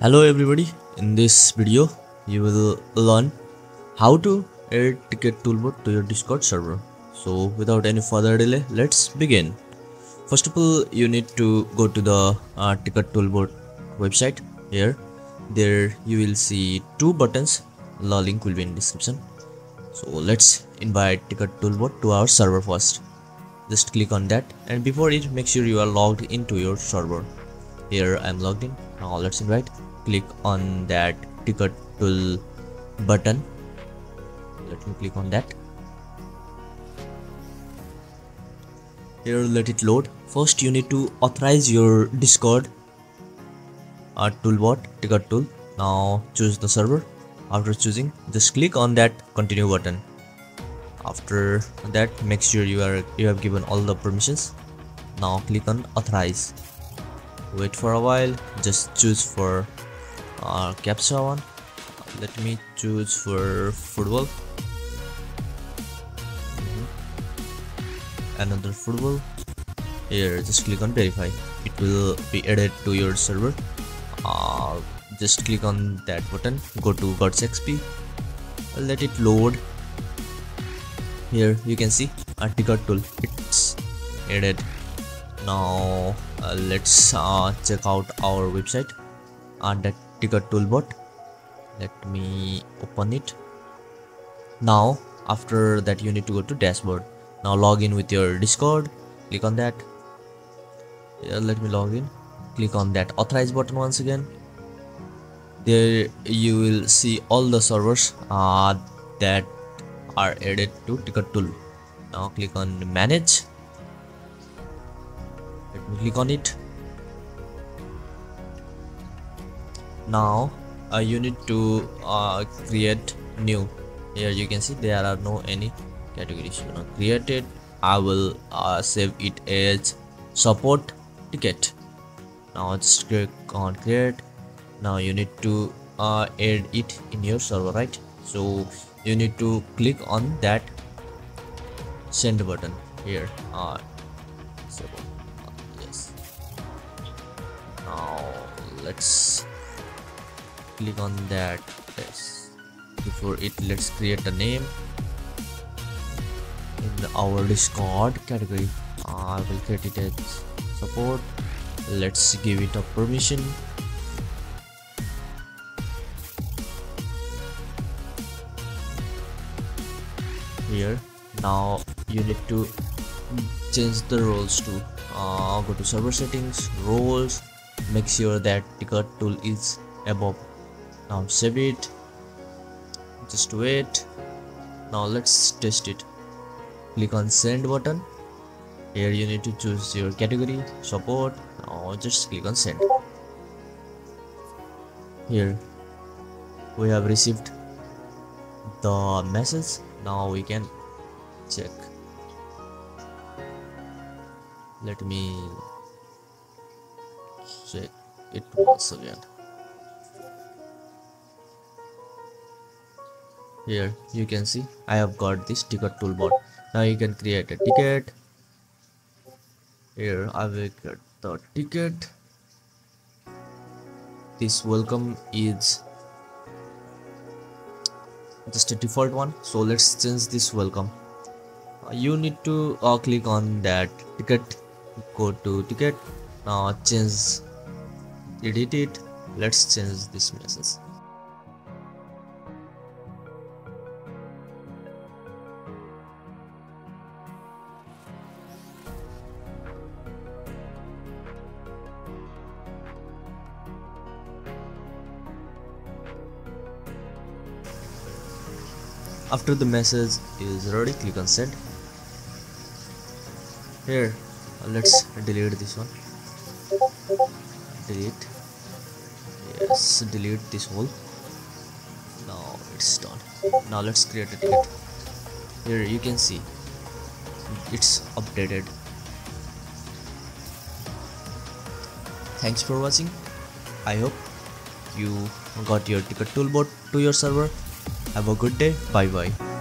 Hello everybody, in this video you will learn how to add ticket toolbot to your Discord server. So without any further delay, let's begin. First of all, you need to go to the ticket toolbot website. There you will see two buttons. The link will be in description. So let's invite ticket toolbot to our server first. Just click on that, and before it, make sure you are logged into your server. Here I am logged in. Now let's invite. Click on that ticket tool button. Let me click on that. Here let it load. First you need to authorize your Discord toolbot ticket tool. Now choose the server. After choosing, just click on that continue button. After that, make sure you have given all the permissions. Now click on authorize. Wait for a while. Just choose for captcha one. Let me choose for football. Another football. Here just click on verify. It will be added to your server. Just click on that button. Go to Gods XP. Let it load. Here you can see a ticket tool. It's added. Now let's check out our website and that ticket toolbot. Let me open it. Now after that, you need to go to dashboard. Now log in with your Discord. Click on that. Here, let me log in. Click on that authorize button once again. There you will see all the servers that are added to ticket tool. Now click on manage. Let me click on it. Now you need to create new. Here you can see there are no any categories. Create it. I will save it as support ticket. Now just click on create. Now you need to add it in your server, right? So you need to click on that send button here. Yes. Now let's click on that. Yes. Before it, let's create a name in our Discord category. I will create it as support. Let's give it a permission. Here now you need to change the roles to go to server settings, roles, make sure that ticket tool is above. Now save it. Just wait. Now let's test it. Click on send button. Here you need to choose your category, support. Now just click on send. Here we have received the message. Now we can check. Let me check it once again. Here you can see I have got this ticket toolbot. Now you can create a ticket. Here I will get the ticket. This welcome is just a default one, so let's change this welcome. You need to click on that ticket, go to ticket. Now change, edit it. Let's change this message. After the message is ready, click on send. Here let's delete this one. Delete. Yes, delete this whole. Now it's done. Now let's create a ticket. Here you can see it's updated. Thanks for watching. I hope you got your ticket toolbot to your server. Have a good day. Bye bye.